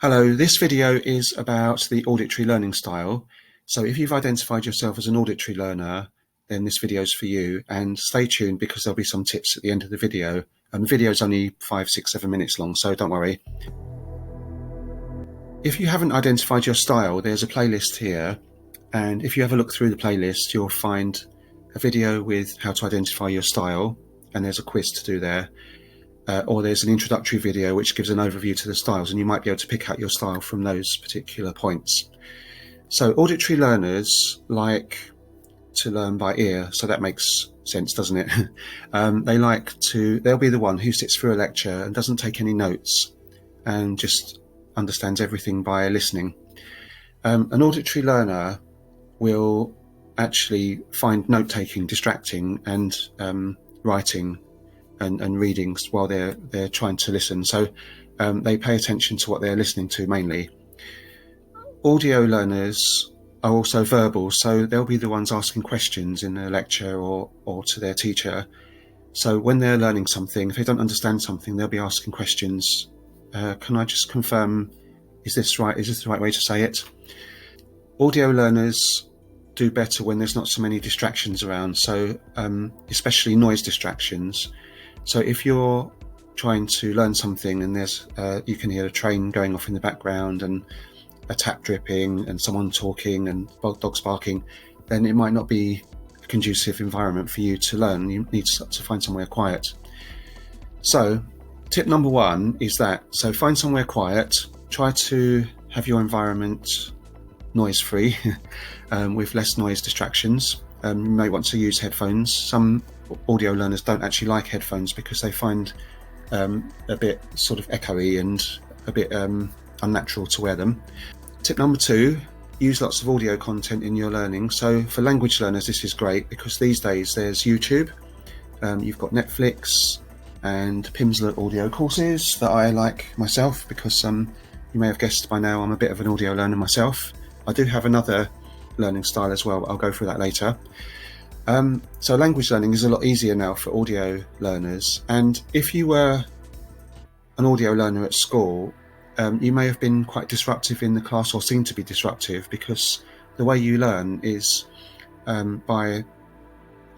Hello, this video is about the auditory learning style. So if you've identified yourself as an auditory learner, then this video is for you, and stay tuned because there'll be some tips at the end of the video. The video is only 5, 6, 7 minutes long, so don't worry. If you haven't identified your style, there's a playlist here, and if you have a look through the playlist, you'll find a video with how to identify your style, and there's a quiz to do there. Or there's an introductory video which gives an overview to the styles, and you might be able to pick out your style from those particular points. So auditory learners like to learn by ear, so that makes sense, doesn't it? They'll be the one who sits through a lecture and doesn't take any notes and just understands everything by listening. An auditory learner will actually find note-taking distracting and writing and reading while they're trying to listen. So they pay attention to what they're listening to mainly. Audio learners are also verbal, so they'll be the ones asking questions in a lecture or to their teacher. So when they're learning something, if they don't understand something, they'll be asking questions. Can I just confirm, is this right? Is this the right way to say it? Audio learners do better when there's not so many distractions around, so especially noise distractions. So if you're trying to learn something and there's you can hear a train going off in the background and a tap dripping and someone talking and dogs barking, then it might not be a conducive environment for you to learn. You need to find somewhere quiet. So tip number one is that, so find somewhere quiet, try to have your environment noise free with less noise distractions. You may want to use headphones. Some audio learners don't actually like headphones because they find a bit sort of echoey and a bit unnatural to wear them. Tip number two, use lots of audio content in your learning. So for language learners, this is great because these days there's YouTube, you've got Netflix and Pimsleur audio courses that I like myself because you may have guessed by now I'm a bit of an audio learner myself. I do have another learning style as well, but I'll go through that later. So language learning is a lot easier now for audio learners, and if you were an audio learner at school, you may have been quite disruptive in the class or seem to be disruptive because the way you learn is by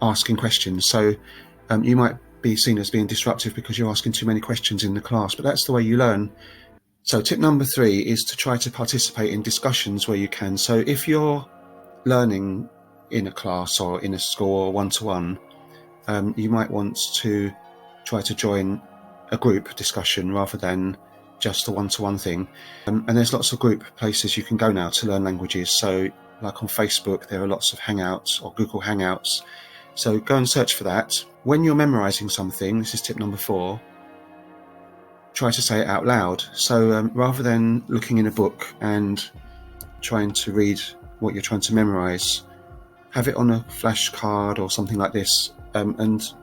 asking questions. So you might be seen as being disruptive because you're asking too many questions in the class, but that's the way you learn. So tip number three is to try to participate in discussions where you can. So if you're learning in a class or in a school or one-to-one, you might want to try to join a group discussion rather than just a one-to-one thing. And there's lots of group places you can go now to learn languages. So like on Facebook, there are lots of Hangouts or Google Hangouts. So go and search for that. When you're memorizing something, this is tip number 4, try to say it out loud. So rather than looking in a book and trying to read what you're trying to memorize, have it on a flashcard or something like this, and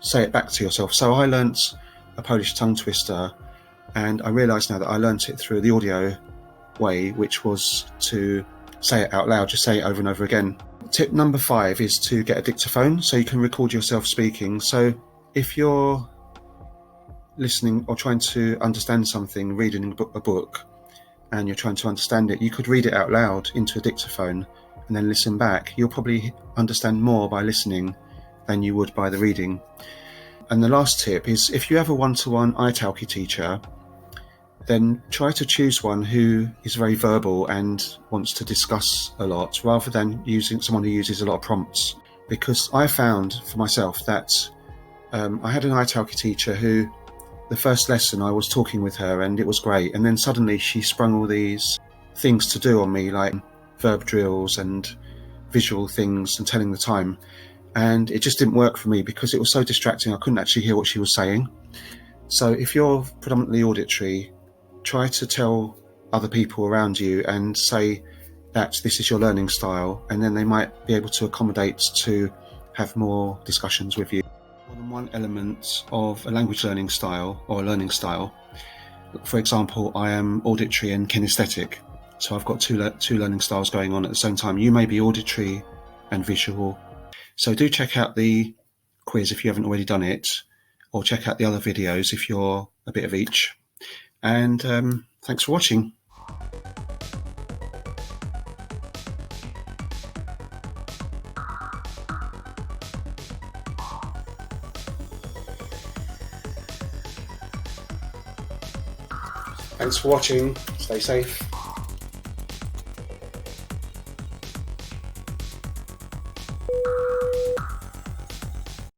say it back to yourself. So I learnt a Polish tongue twister, and I realise now that I learnt it through the audio way, which was to say it out loud, just say it over and over again. Tip number 5 is to get a dictaphone so you can record yourself speaking. So if you're listening or trying to understand something, reading a book, and you're trying to understand it, you could read it out loud into a dictaphone and then listen back. You'll probably understand more by listening than you would by the reading. And the last tip is, if you have a one-to-one italki teacher, then try to choose one who is very verbal and wants to discuss a lot, rather than using someone who uses a lot of prompts. Because I found for myself that I had an italki teacher who, the first lesson I was talking with her and it was great, and then suddenly she sprung all these things to do on me, like verb drills and visual things and telling the time, and it just didn't work for me because it was so distracting. I couldn't actually hear what she was saying. So if you're predominantly auditory, try to tell other people around you and say that this is your learning style, and then they might be able to accommodate to have more discussions with you. More than one element of a language learning style or a learning style. For example, I am auditory and kinesthetic. So I've got two learning styles going on at the same time. You may be auditory and visual. So do check out the quiz if you haven't already done it, or check out the other videos if you're a bit of each. And Thanks for watching. Thanks for watching. Stay safe.